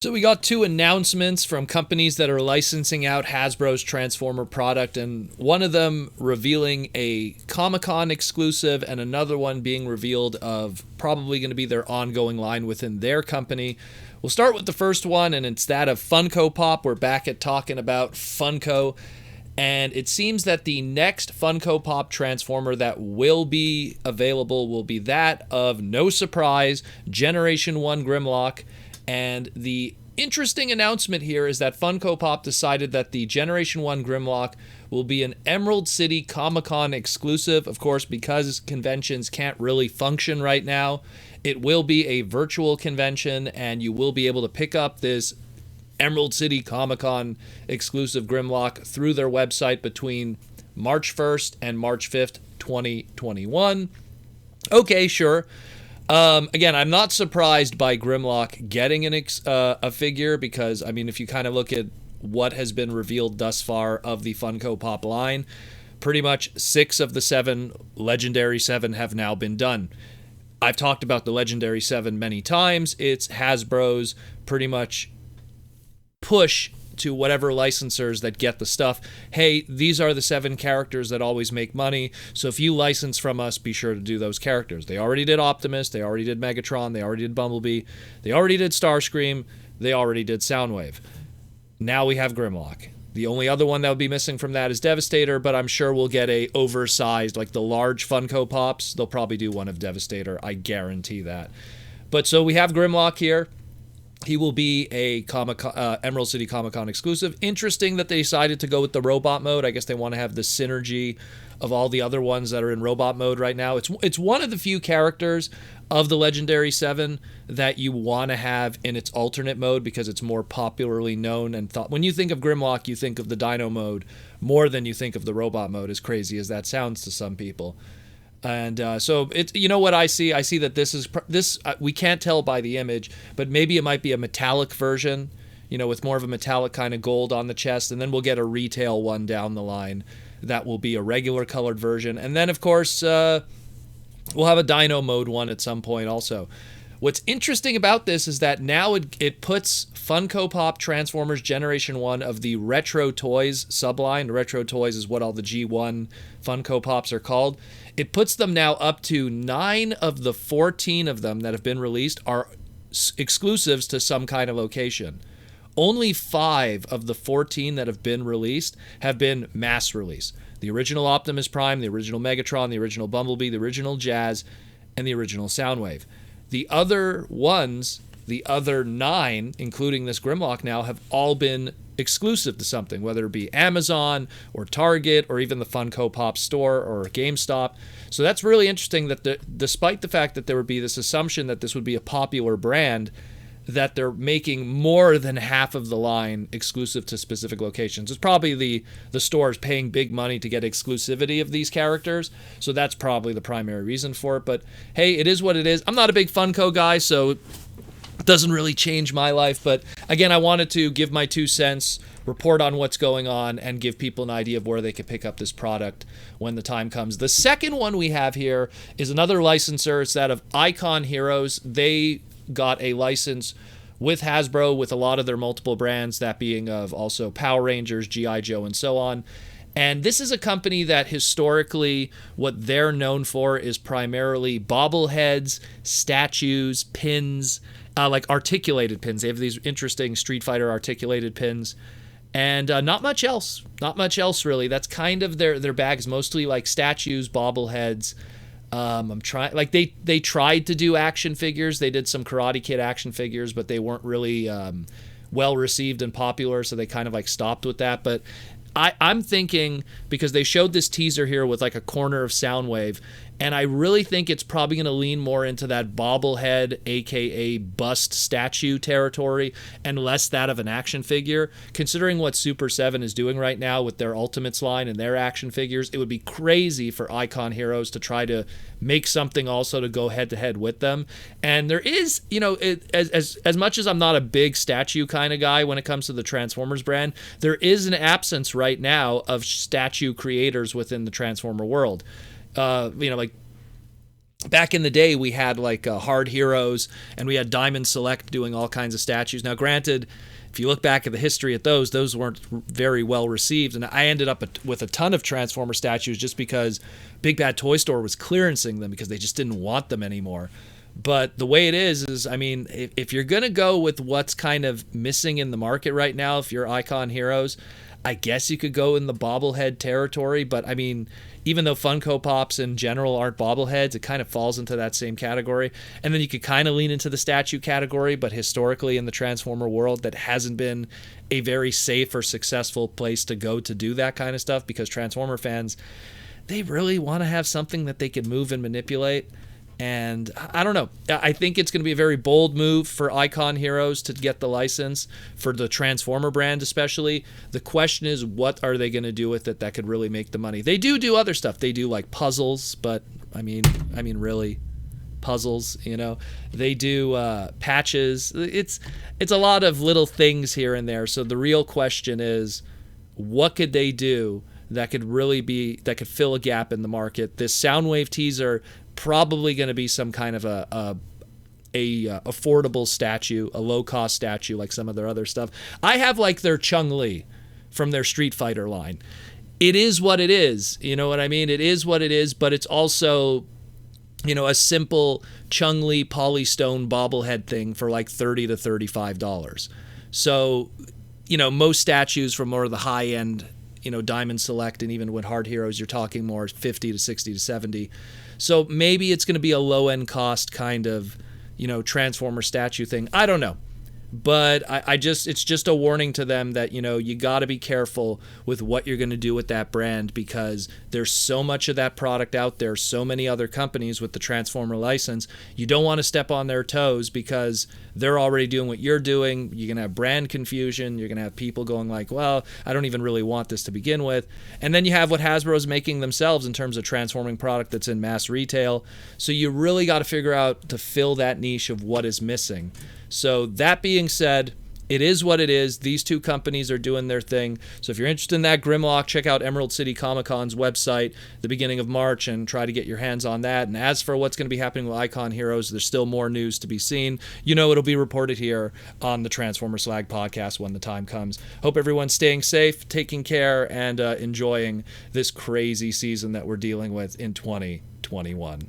So we got two announcements from companies that are licensing out Hasbro's Transformer product, and one of them revealing a Comic-Con exclusive and another one being revealed of probably going to be their ongoing line within their company. We'll start with the first one, and it's that of Funko Pop. We're back at talking about Funko, and it seems that the next Funko Pop Transformer that will be available will be that of, no surprise, Generation 1 Grimlock. And the interesting announcement here is that Funko Pop decided that the Generation 1 Grimlock will be an Emerald City Comic-Con exclusive. Of course, because conventions can't really function right now, it will be a virtual convention, and you will be able to pick up this Emerald City Comic-Con exclusive Grimlock through their website between March 1st and March 5th, 2021. Okay, sure. Again, I'm not surprised by Grimlock getting a figure because, I mean, if you kind of look at what has been revealed thus far of the Funko Pop line, pretty much 6 of the 7 Legendary 7 have now been done. I've talked about the Legendary 7 many times. It's Hasbro's pretty much push to whatever licensors that get the stuff. Hey, these are the 7 characters that always make money, so if you license from us, be sure to do those characters. They already did Optimus, they already did Megatron, they already did Bumblebee, they already did Starscream, they already did Soundwave. Now we have Grimlock. The only other one that would be missing from that is Devastator, but I'm sure we'll get a oversized, like the large Funko Pops. They'll probably do one of Devastator, I guarantee that. But so we have Grimlock here. He will be a Emerald City Comic-Con exclusive. Interesting that they decided to go with the robot mode. I guess they want to have the synergy of all the other ones that are in robot mode right now. It's one of the few characters of the Legendary 7 that you want to have in its alternate mode because it's more popularly known and thought. When you think of Grimlock, you think of the Dino mode more than you think of the robot mode, as crazy as that sounds to some people. And so it's, you know what I see? I see that this we can't tell by the image, but maybe it might be a metallic version, you know, with more of a metallic kind of gold on the chest, and then we'll get a retail one down the line that will be a regular colored version, and then of course we'll have a Dino mode one at some point also. What's interesting about this is that now it puts Funko Pop Transformers Generation 1 of the Retro Toys subline. Retro Toys is what all the G1 Funko Pops are called. It puts them now up to 9 of the 14 of them that have been released are exclusives to some kind of location. Only 5 of the 14 that have been released have been mass release. The original Optimus Prime, the original Megatron, the original Bumblebee, the original Jazz, and the original Soundwave. The other ones, the other 9, including this Grimlock now, have all been exclusive to something, whether it be Amazon or Target or even the Funko Pop store or GameStop. So that's really interesting that despite the fact that there would be this assumption that this would be a popular brand, that they're making more than half of the line exclusive to specific locations. It's probably the stores paying big money to get exclusivity of these characters, so that's probably the primary reason for it. But hey, it is what it is. I'm not a big Funko guy, so it doesn't really change my life. But again, I wanted to give my 2 cents, report on what's going on, and give people an idea of where they can pick up this product when the time comes. The second one we have here is another licensor. It's that of Icon Heroes. They got a license with Hasbro with a lot of their multiple brands, that being of also Power Rangers, G.I. Joe, and so on. And this is a company that historically what they're known for is primarily bobbleheads, statues, pins, like articulated pins. They have these interesting Street Fighter articulated pins. And not much else. Not much else, really. That's kind of their bag, is mostly like statues, bobbleheads. I'm trying, like they tried to do action figures. They did some Karate Kid action figures, but they weren't really well received and popular, so they kind of like stopped with that. But I'm thinking, because they showed this teaser here with like a corner of Soundwave, and I really think it's probably going to lean more into that bobblehead, aka bust statue territory, and less that of an action figure. Considering what Super 7 is doing right now with their Ultimates line and their action figures, it would be crazy for Icon Heroes to try to make something also to go head to head with them. And there is, you know, as much as I'm not a big statue kind of guy when it comes to the Transformers brand, there is an absence right now of statue creators within the Transformer world. You know, like back in the day, we had like Hard Heroes, and we had Diamond Select doing all kinds of statues. Now, granted, if you look back at the history at those weren't very well received, and I ended up with a ton of Transformer statues just because Big Bad Toy Store was clearancing them because they just didn't want them anymore. But the way it is I mean, if you're going to go with what's kind of missing in the market right now, if you're Icon Heroes, I guess you could go in the bobblehead territory. But I mean, even though Funko Pops in general aren't bobbleheads, it kind of falls into that same category. And then you could kind of lean into the statue category, but historically in the Transformer world, that hasn't been a very safe or successful place to go to do that kind of stuff, because Transformer fans, they really want to have something that they can move and manipulate. And I don't know. I think it's going to be a very bold move for Icon Heroes to get the license for the Transformer brand, especially. The question is, what are they going to do with it that could really make the money? They do other stuff. They do like puzzles, but I mean, really, puzzles. You know, they do patches. It's a lot of little things here and there. So the real question is, what could they do that could fill a gap in the market? This Soundwave teaser, probably going to be some kind of a affordable statue, a low-cost statue like some of their other stuff. I have like their Chun-Li from their Street Fighter line. It is what it is, you know what I mean? It is what it is, but it's also, you know, a simple Chun-Li Polystone bobblehead thing for like $30 to $35. So, you know, most statues from more of the high-end, you know, Diamond Select, and even with Hard Heroes, you're talking more 50 to 60 to 70. So maybe it's going to be a low-end cost kind of, you know, Transformer statue thing. I don't know. But it's just a warning to them that, you know, you got to be careful with what you're going to do with that brand, because there's so much of that product out there, so many other companies with the Transformer license. You don't want to step on their toes because they're already doing what you're doing. You're going to have brand confusion. You're going to have people going like, well, I don't even really want this to begin with. And then you have what Hasbro's making themselves in terms of transforming product that's in mass retail. So you really got to figure out to fill that niche of what is missing. So that being said, it is what it is. These two companies are doing their thing. So if you're interested in that Grimlock, check out Emerald City Comic Con's website the beginning of March and try to get your hands on that. And as for what's going to be happening with Icon Heroes, there's still more news to be seen. You know, it'll be reported here on the Transformer Slag podcast when the time comes. Hope everyone's staying safe, taking care, and enjoying this crazy season that we're dealing with in 2021.